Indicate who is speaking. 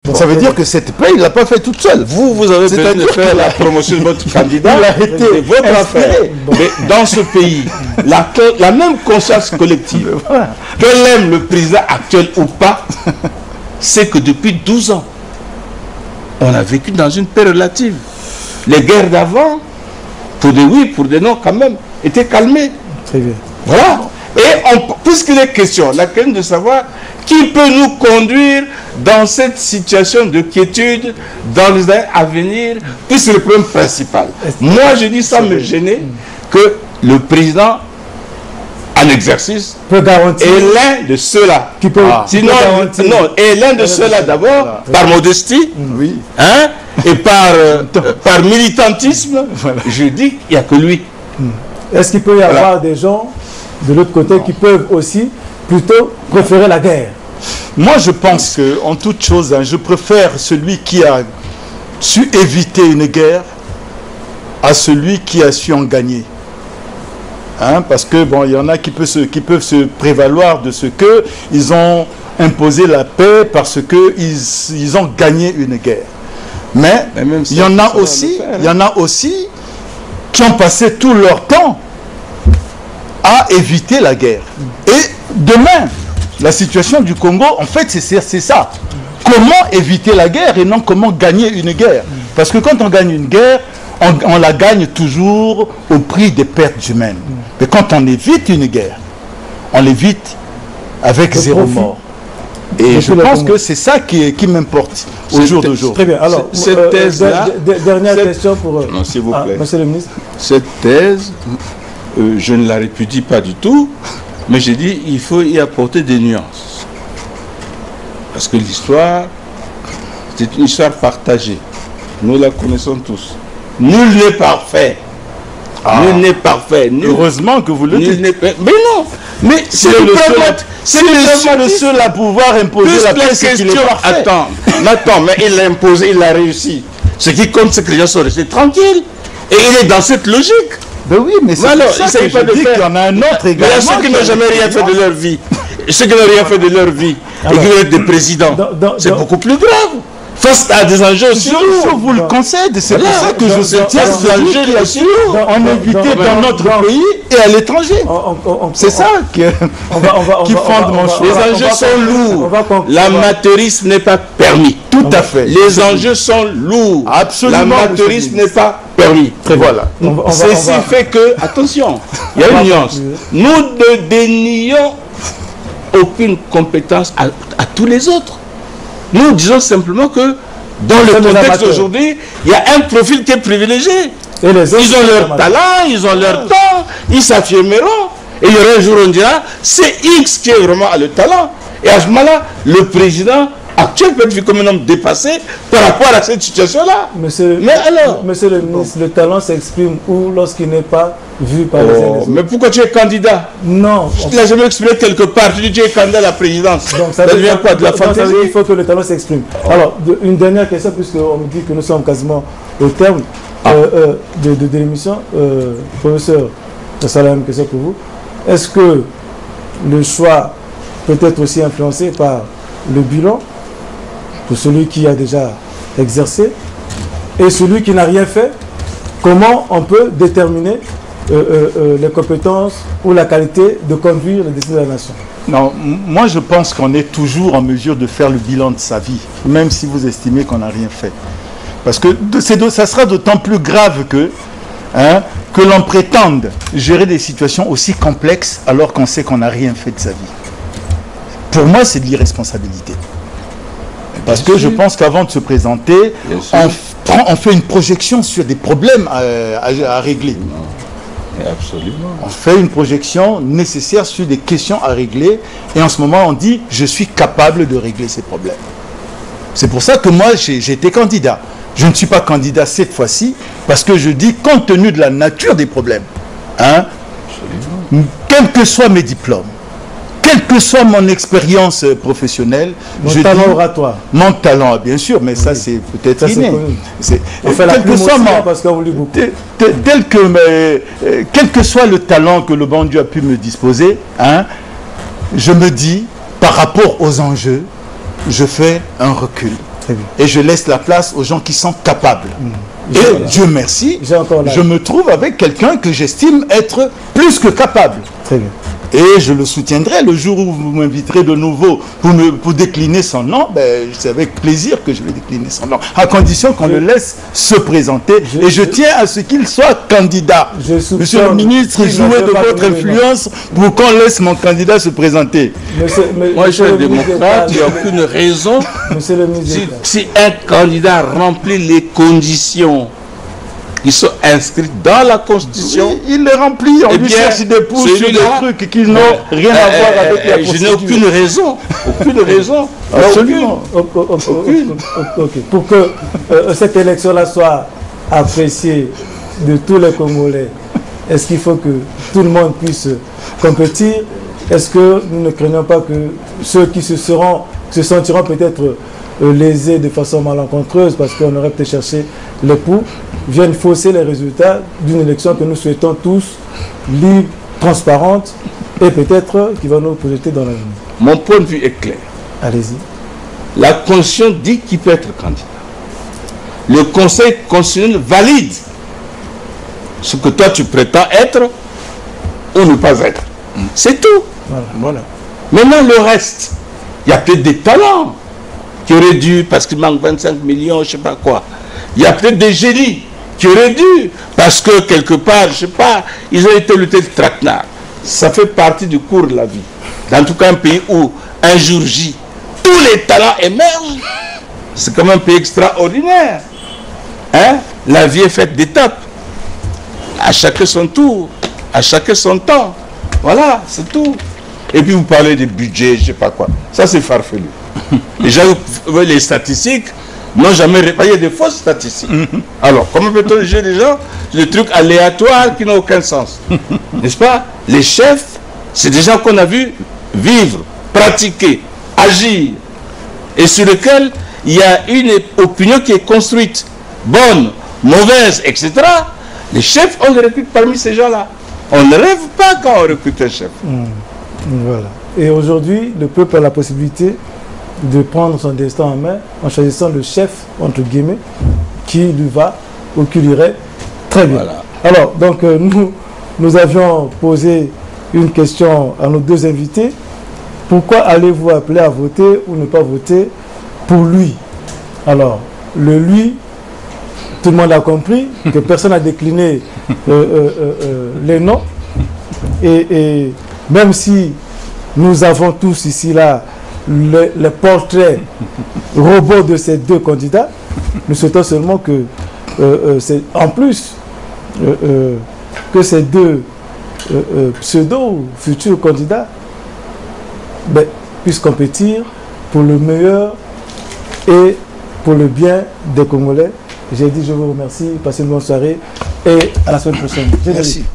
Speaker 1: Donc ça veut dire que cette paix, il ne l'a pas fait toute seule.
Speaker 2: Vous avez besoin de faire la promotion de votre candidat, c'est votre affaire. Mais dans ce pays, la même conscience collective, que l'aime le président actuel ou pas, c'est que depuis 12 ans, on a vécu dans une paix relative. Les guerres d'avant, pour des oui, pour des non quand même, étaient calmées.
Speaker 1: Très bien.
Speaker 2: Voilà. Et puisqu'il est question, la question de savoir qui peut nous conduire dans cette situation de quiétude dans les années à venir, puis c'est le problème principal. Moi, je dis sans me gêner que le président en exercice
Speaker 1: peut garantir
Speaker 2: est l'un de ceux-là. Sinon, non, est l'un de ceux-là d'abord, par modestie,
Speaker 1: oui.
Speaker 2: Hein, et par militantisme, je dis qu'il n'y a que lui.
Speaker 1: Est-ce qu'il peut y avoir des gens de l'autre côté qui peuvent aussi plutôt préférer la guerre?
Speaker 3: Moi, je pense que, en toute chose, je préfère celui qui a su éviter une guerre à celui qui a su en gagner. Hein, parce que, bon, il y en a qui peuvent se prévaloir de ce qu'ils ont imposé la paix parce qu'ils ont gagné une guerre. Mais il y en a aussi qui ont passé tout leur temps à éviter la guerre. Et demain, la situation du Congo, en fait, c'est ça. Comment éviter la guerre et non comment gagner une guerre? Parce que quand on gagne une guerre, on la gagne toujours au prix des pertes humaines. Mais quand on évite une guerre, on l'évite avec zéro mort. Et je pense que c'est ça qui m'importe au jour d'aujourd'hui.
Speaker 1: Très bien. Alors,
Speaker 2: cette thèse-là...
Speaker 1: Dernière question pour...
Speaker 2: Non, s'il vous plaît.
Speaker 1: Monsieur le ministre.
Speaker 2: Cette thèse, je ne la répudie pas du tout, mais j'ai dit il faut y apporter des nuances. Parce que l'histoire, c'est une histoire partagée. Nous la connaissons tous. Nul n'est parfait. Nul n'est parfait.
Speaker 3: Heureusement que vous le dites.
Speaker 2: Mais non. Mais c'est
Speaker 3: le seul à pouvoir imposer la paix, c'est qu'il est parfait.
Speaker 2: Attends, mais il l'a imposé, il a réussi. Ce qui compte, c'est que les gens sont restés tranquilles. Et il est dans cette logique.
Speaker 3: Ben oui, mais c'est ça que je dis qu'il y en a un autre également.
Speaker 2: Il y a ceux qui n'ont jamais rien fait de leur vie. Et ceux qui n'ont rien fait de leur vie et qui veulent être des présidents. C'est beaucoup plus grave. Face à des enjeux aussi lourds.
Speaker 3: Je vous le concède, c'est pour ça que je soutiens ces enjeux aussi lourds. En éviter dans notre pays et à l'étranger. C'est ça qui fonde mon choix.
Speaker 2: Les enjeux sont lourds. L'amateurisme n'est pas permis.
Speaker 3: Tout à fait.
Speaker 2: Les enjeux sont lourds.
Speaker 3: Absolument.
Speaker 2: L'amateurisme n'est pas permis.
Speaker 3: Voilà.
Speaker 2: Ceci fait que, attention, il y a une nuance. Nous ne dénions aucune compétence à tous les autres. Nous disons simplement que dans le contexte d'aujourd'hui, il y a un profil qui est privilégié. Ils ont leur talent, ils ont leur temps, ils s'affirmeront. Et il y aura un jour où on dira, c'est X qui est vraiment le talent. Et à ce moment-là, le président actuel peut être vu comme un homme dépassé par rapport à cette situation-là.
Speaker 1: Monsieur le ministre, le talent s'exprime où lorsqu'il n'est pas vu par les uns.
Speaker 2: Mais pourquoi tu es candidat?
Speaker 1: Non.
Speaker 2: Tu l'as jamais exprimé quelque part. Tu dis tu es candidat à la présidence.
Speaker 1: Donc ça devient quoi? De la fantaisie? Il faut que le talent s'exprime. Alors, une dernière question, puisqu'on me dit que nous sommes quasiment au terme de l'émission. Professeur, ça la même question pour vous. Est-ce que le choix peut être aussi influencé par le bilan pour celui qui a déjà exercé et celui qui n'a rien fait? Comment on peut déterminer les compétences ou la qualité de conduire les décisions de la nation?
Speaker 3: Non, moi je pense qu'on est toujours en mesure de faire le bilan de sa vie, même si vous estimez qu'on n'a rien fait. Parce que ça sera d'autant plus grave que l'on prétende gérer des situations aussi complexes alors qu'on sait qu'on n'a rien fait de sa vie. Pour moi, c'est de l'irresponsabilité. Parce que je pense qu'avant de se présenter, on fait une projection sur des problèmes à régler.
Speaker 2: Absolument.
Speaker 3: On fait une projection nécessaire sur des questions à régler et en ce moment on dit je suis capable de régler ces problèmes. C'est pour ça que moi j'ai été candidat. Je ne suis pas candidat cette fois-ci parce que je dis compte tenu de la nature des problèmes, quels que soient mes diplômes, quelle que soit mon expérience professionnelle,
Speaker 1: mon talent oratoire.
Speaker 3: Mon talent, bien sûr, mais ça c'est peut-être inné.
Speaker 1: Quel que soit parce qu'on lit beaucoup.
Speaker 3: Quel que soit le talent que le bon Dieu a pu me disposer, je me dis, par rapport aux enjeux, je fais un recul.
Speaker 1: Très bien.
Speaker 3: Et je laisse la place aux gens qui sont capables. Et Dieu merci, je me trouve avec quelqu'un que j'estime être plus que capable.
Speaker 1: Très bien.
Speaker 3: Et je le soutiendrai le jour où vous m'inviterez de nouveau pour décliner son nom. Ben, c'est avec plaisir que je vais décliner son nom, à condition qu'on le laisse se présenter. Et je tiens à ce qu'il soit candidat. Monsieur le ministre, jouez de votre influence pour qu'on laisse mon candidat se présenter.
Speaker 2: Moi, je suis un démocrate, il n'y a aucune raison. Si un candidat remplit les conditions qui sont inscrites dans la Constitution,
Speaker 3: oui, il les remplit, on lui cherche des pouces sur des trucs qui n'ont rien à voir avec la procédure.
Speaker 2: Je n'ai aucune raison, aucune raison.
Speaker 3: Absolument.
Speaker 1: Okay. Pour que cette élection-là soit appréciée de tous les Congolais, est-ce qu'il faut que tout le monde puisse compétir? Est-ce que nous ne craignons pas que ceux qui se sentiront peut-être lésés de façon malencontreuse parce qu'on aurait peut-être cherché les poux, viennent fausser les résultats d'une élection que nous souhaitons tous libre, transparente et peut-être qui va nous projeter dans l'avenir?
Speaker 2: Mon point de vue est clair.
Speaker 1: Allez-y.
Speaker 2: La Constitution dit qu'il peut être candidat. Le Conseil constitutionnel valide ce que toi tu prétends être ou ne pas être. C'est tout.
Speaker 3: Voilà.
Speaker 2: Maintenant le reste, il y a peut-être des talents qui auraient dû, parce qu'il manque 25 millions, je ne sais pas quoi. Il y a peut-être des génies qui auraient dû, parce que quelque part, je ne sais pas, ils ont été luttés de traquenard. Ça fait partie du cours de la vie. Dans tout cas, un pays où, un jour J, tous les talents émergent, c'est comme un pays extraordinaire. Hein? La vie est faite d'étapes. À chacun son tour, à chacun son temps. Voilà, c'est tout. Et puis vous parlez des budgets, je ne sais pas quoi. Ça, c'est farfelu. Les gens, les statistiques n'ont jamais réparé des fausses statistiques. Alors, comment peut-on juger les gens? Des trucs aléatoires qui n'ont aucun sens. N'est-ce pas? Les chefs, c'est des gens qu'on a vus vivre, pratiquer, agir, et sur lesquels il y a une opinion qui est construite, bonne, mauvaise, etc. Les chefs, on les recrute parmi ces gens-là. On ne rêve pas quand on recrute un chef.
Speaker 1: Voilà. Et aujourd'hui, le peuple a la possibilité de prendre son destin en main en choisissant le chef, entre guillemets, qui lui va ou qui lui irait très bien. Voilà. Alors, donc, nous avions posé une question à nos deux invités. Pourquoi allez-vous appeler à voter ou ne pas voter pour lui? Alors, le lui, tout le monde a compris que personne n'a décliné les noms. Et même si nous avons tous ici là le portrait robot de ces deux candidats, nous souhaitons seulement que, en plus, que ces deux pseudo ou futurs candidats puissent compétir pour le meilleur et pour le bien des Congolais. J'ai dit je vous remercie, passez une bonne soirée et à la semaine prochaine.
Speaker 3: Merci.